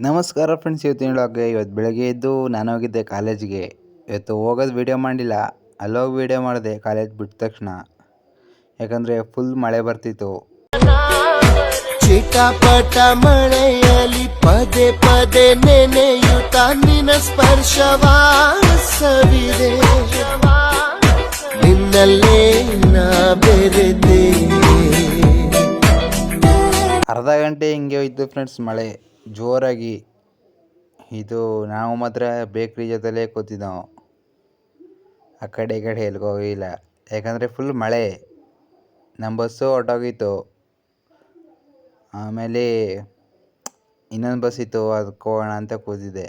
ನಮಸ್ಕಾರ ಫ್ರೆಂಡ್ಸ್, ಇವತ್ತು ಬೆಳಗ್ಗೆ ಎದ್ದು ನಾನು ಹೋಗಿದ್ದೆ ಕಾಲೇಜ್ಗೆ. ಇವತ್ತು ಹೋಗೋದು ವೀಡಿಯೋ ಮಾಡಿಲ್ಲ, ಅಲ್ಲೋಗಿ ವೀಡಿಯೋ ಮಾಡಿದೆ ಕಾಲೇಜ್ ಬಿಟ್ಟ ತಕ್ಷಣ. ಯಾಕಂದರೆ ಫುಲ್ ಮಳೆ ಬರ್ತಿತ್ತು. ಚಿಟಪಟ ಮಳೆಯಲ್ಲಿ ಪದೇ ಪದೇ ನೆನೆಯುತ್ತ ನಿನ್ನ ಸ್ಪರ್ಶವಾಸವಿದೆ, ನಿನ್ನಲ್ಲೇ ನಾ ಬೆರೆತೆ. ಅರ್ಧ ಗಂಟೆ ಹಿಂಗೆ ಹೋಯ್ತು ಫ್ರೆಂಡ್ಸ್ ಮಳೆ ಜೋರಾಗಿ. ಇದು ನಾವು ಮಾತ್ರ ಬೇಕ್ರಿ ಜೊತೆಲೇ ಕೂತಿದ್ದೆವು, ಆ ಕಡೆ ಈ ಕಡೆ ಎಲ್ಗೂ ಹೋಗಿಲ್ಲ. ಯಾಕಂದರೆ ಫುಲ್ ಮಳೆ. ನಮ್ಮ ಬಸ್ಸು ಹೊರ್ಟೋಗಿತ್ತು. ಆಮೇಲೆ ಇನ್ನೊಂದು ಬಸ್ ಇತ್ತು, ಅದಕ್ಕೆ ಹೋಗೋಣ ಅಂತ ಕೂತಿದ್ದೆ.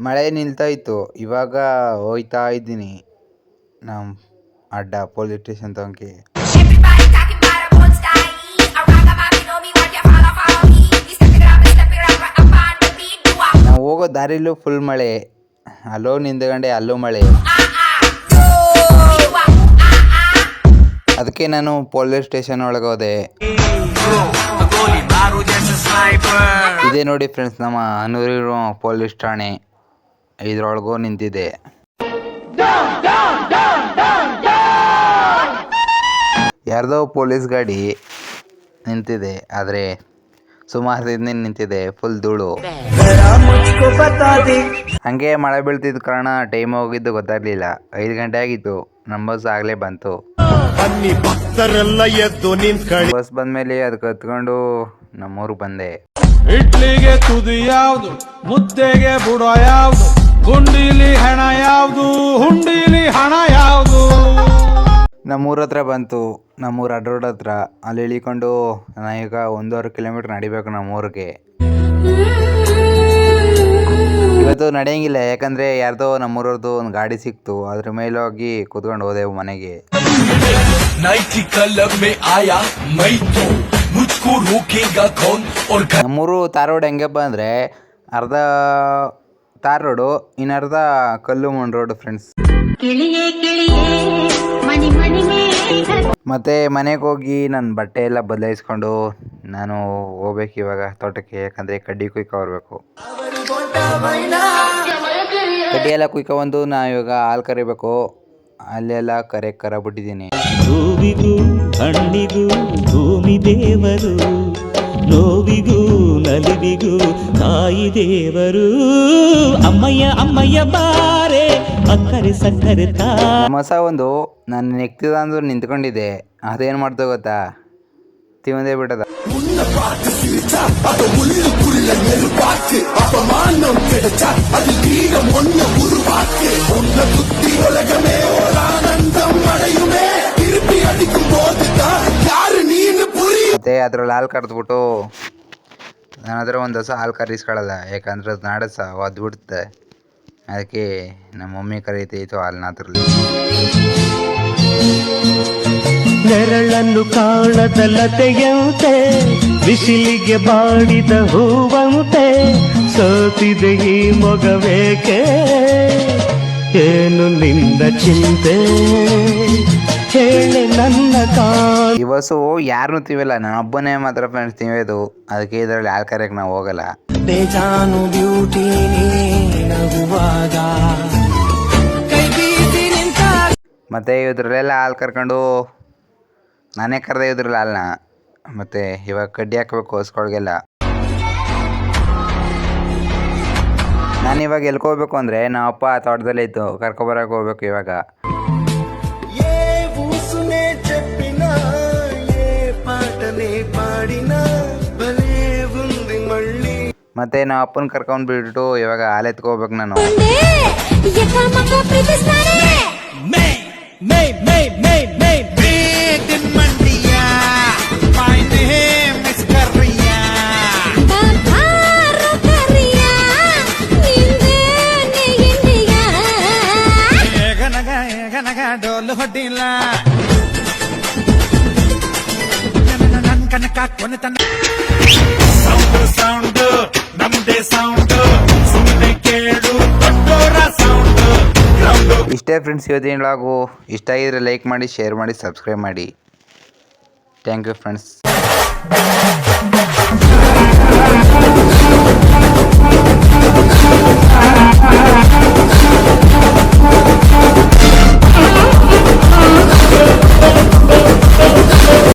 ಮಳೆ ನಿಲ್ತಾ ಇತ್ತು, ಇವಾಗ ಹೋಯ್ತಾ ಇದ್ದೀನಿ ನಮ್ಮ ಅಡ್ಡ ಪೊಲೀಸ್ ಸ್ಟೇಷನ್ ತನಕ. ನಾವು ಹೋಗೋ ದಾರಿಲೂ ಫುಲ್ ಮಳೆ, ಅಲ್ಲೋ ನಿಂತ್ಕೊಂಡೆ ಅಲ್ಲೂ ಮಳೆ. ಅದಕ್ಕೆ ನಾನು ಪೊಲೀಸ್ ಸ್ಟೇಷನ್ ಒಳಗೆ ಹೋದೆ. ಇದೇ ನೋಡಿ ಫ್ರೆಂಡ್ಸ್ ನಮ್ಮ ಅನೂರಿರೋ ಪೊಲೀಸ್ ಠಾಣೆ, ಇದ್ರೊಳಗೂ ನಿಂತಿದೆ. ಯಾರ್ದೋ ಪೊಲೀಸ್ ಗಾಡಿ ನಿಂತಿದೆ, ಆದರೆ ಸುಮಾರು ದಿನ ನಿಂತಿದೆ, ಫುಲ್ ಧೂಳು. ಹಂಗೆ ಮಳೆ ಬೀಳ್ತಿದ್ದ ಕಾರಣ ಟೈಮ್ ಹೋಗಿದ್ದು ಗೊತ್ತಾಗ್ಲಿಲ್ಲ. 5 ಗಂಟೆ ಆಗಿತ್ತು, ನಮ್ಮ ಬಸ್ ಆಗಲೇ ಬಂತು. ಬಸ್ ಬಂದ್ಮೇಲೆ ಅದಕ್ಕೆ ಹತ್ಕೊಂಡು ನಮ್ಮೂರಿಗೆ ಬಂದೆ. ಇಡ್ಲಿಗೆ ತುದಿ ಯಾವ್ದು, ಮುದ್ದೆಗೆ ಬುಡ ಯಾವ್ದು, ಗುಂಡಿಲಿ ಹಣ ಯಾವ್ದು, ಹುಂಡಿಲಿ ಹಣ ಯಾವ್ದು. ನಮ್ಮೂರ ಹತ್ರ ಬಂತು, ನಮ್ಮೂರ ಅಡ್ರೋಡ್ ಹತ್ರ. ಅಲ್ಲಿ ಇಳಿಕೊಂಡು ನಾನೀಗ 1.5 ಕಿಲೋಮೀಟ್ರ್ ನಡಿಬೇಕು ನಮ್ಮೂರಿಗೆ. ಇವತ್ತು ನಡೆಯಂಗಿಲ್ಲ, ಯಾಕಂದರೆ ಯಾರ್ದೋ ನಮ್ಮೂರವ್ರದ್ದು ಒಂದು ಗಾಡಿ ಸಿಕ್ತು, ಅದ್ರ ಮೇಲೆ ಹೋಗಿ ಕೂತ್ಕೊಂಡು ಹೋದೆವು ಮನೆಗೆ. ನಮ್ಮೂರು ತಾರ್ ರೋಡ್ ಹೆಂಗಪ್ಪ ಅಂದರೆ ಅರ್ಧ ತಾರ್ ರೋಡು, ಇನ್ನರ್ಧ ಕಲ್ಲು ಮಣ್ಣು ರೋಡು ಫ್ರೆಂಡ್ಸ್. ಮತ್ತೆ ಮನೆಗೆ ಹೋಗಿ ನನ್ನ ಬಟ್ಟೆ ಎಲ್ಲ ಬದಲಾಯಿಸ್ಕೊಂಡು ನಾನು ಹೋಗ್ಬೇಕು ಇವಾಗ ತೋಟಕ್ಕೆ. ಯಾಕಂದರೆ ಕಡ್ಡಿ ಕುಯ್ಕೊಬರ್ಬೇಕು. ಕಡ್ಡಿ ಎಲ್ಲ ಕುಯ್ಕೊಬಂದು ನಾವು ಇವಾಗ ಹಾಲು ಕರಿಬೇಕು. ಅಲ್ಲೆಲ್ಲ ಕರಬಿಟ್ಟಿದ್ದೀನಿ. ಹೂವಿಗೂ ಹಣ್ಣಿಗೂ ಭೂಮಿ ದೇವರು, ನೋವಿಗೂ ನಲಿವಿಗೂ ತಾಯಿ ದೇವರು. ಅಮ್ಮಯ್ಯ ಅಮ್ಮಯ್ಯ ಬಾರೆ ಅಕ್ಕರೆ ಸಕ್ಕರೆ ತಾ. ಮಸ ಒಂದು ನಾನು ನೆಕ್ತಿದ ಅಂದ್ರು ನಿಂತ್ಕೊಂಡಿದ್ದೆ, ಅದೇನು ಮಾಡ್ತೋ ಗೊತ್ತಾ, ತಿಂದೇ ಬಿಟ್ಟದ. ಮತ್ತೆ ಅದ್ರಲ್ಲಿ ಹಾಲು ಕರೆದ್ಬಿಟ್ಟು ನನ್ನ ಹತ್ರ ಒಂದು ಹೊಸ ಹಾಲು ಕರಿಸ್ಕೊಳ್ಳಲ್ಲ, ಯಾಕಂದ್ರೆ ಅದು ನಾಡಸ ಒದ್ಬಿಡುತ್ತೆ. ಅದಕ್ಕೆ ನಮ್ಮ ಮಮ್ಮಿ ಕರೀತಿತ್ತು ಹಾಲನ್ನ ಅದ್ರಲ್ಲಿ. ನೆರಳನ್ನು ಕಾಣದ ಲತೆಯಂತೆ, ಬಿಸಿಲಿಗೆ ಬಾಡಿದ ಹೂವಂತೆ, ಸೋತಿದೆ ಈ ಮೊಗವೇಕೆ, ಏನು ನಿನ್ನ ಚಿಂತೆ ಹೇಳಿ ನನ್ನ ಈ ಬಸ್ಸು ಯಾರನ್ನೂ ತಿವಿಲ್ಲ, ನಾನು ಒಬ್ಬನೇ ಮಾತ್ರ ಫ್ರೆಂಡ್ಸ್ ತಿವಿಯೋದು. ಅದಕ್ಕೆ ಇದರಲ್ಲಿ ಹಾಲು ಕರೆಯಕ್ಕೆ ನಾವು ಹೋಗಲ್ಲ. ಬೇಜಾನು ಬ್ಯೂಟಿ ನಗುವಾಗ ಮತ್ತು ಇದ್ರಲ್ಲೆಲ್ಲ ಹಾಲು ಕರ್ಕೊಂಡು ನಾನೇ ಕರೆದೆ ಇದ್ರಲ್ಲಿ ಹಾಲನ್ನ. ಮತ್ತು ಇವಾಗ ಕಡ್ಡಿ ಹಾಕಬೇಕು ಹೊಸ್ಕೊಳ್ಗೆಲ್ಲ. ನಾನಿವಾಗ ಎಲ್ಕೋಬೇಕು ಅಂದರೆ ನಮ್ಮ ಅಪ್ಪ ತೋಟದಲ್ಲೇ ಇತ್ತು, ಕರ್ಕೊಬರಕ್ಕೆ ಹೋಗ್ಬೇಕು ಇವಾಗ. ಮತ್ತೆ ನಾವು ಅಪ್ಪನ ಕರ್ಕೊಂಡು ಬಿಟ್ಟು ಇವಾಗ ಹಾಲು ಎತ್ಕೋಬೇಕು ನಾನು. ಇಷ್ಟೇ ಫ್ರೆಂಡ್ಸ್ ಇವತ್ತಿನ ವ್ಲಾಗು. ಇಷ್ಟ ಆಗಿದ್ರೆ ಲೈಕ್ ಮಾಡಿ, ಶೇರ್ ಮಾಡಿ, ಸಬ್ಸ್ಕ್ರೈಬ್ ಮಾಡಿ. Thank you friends.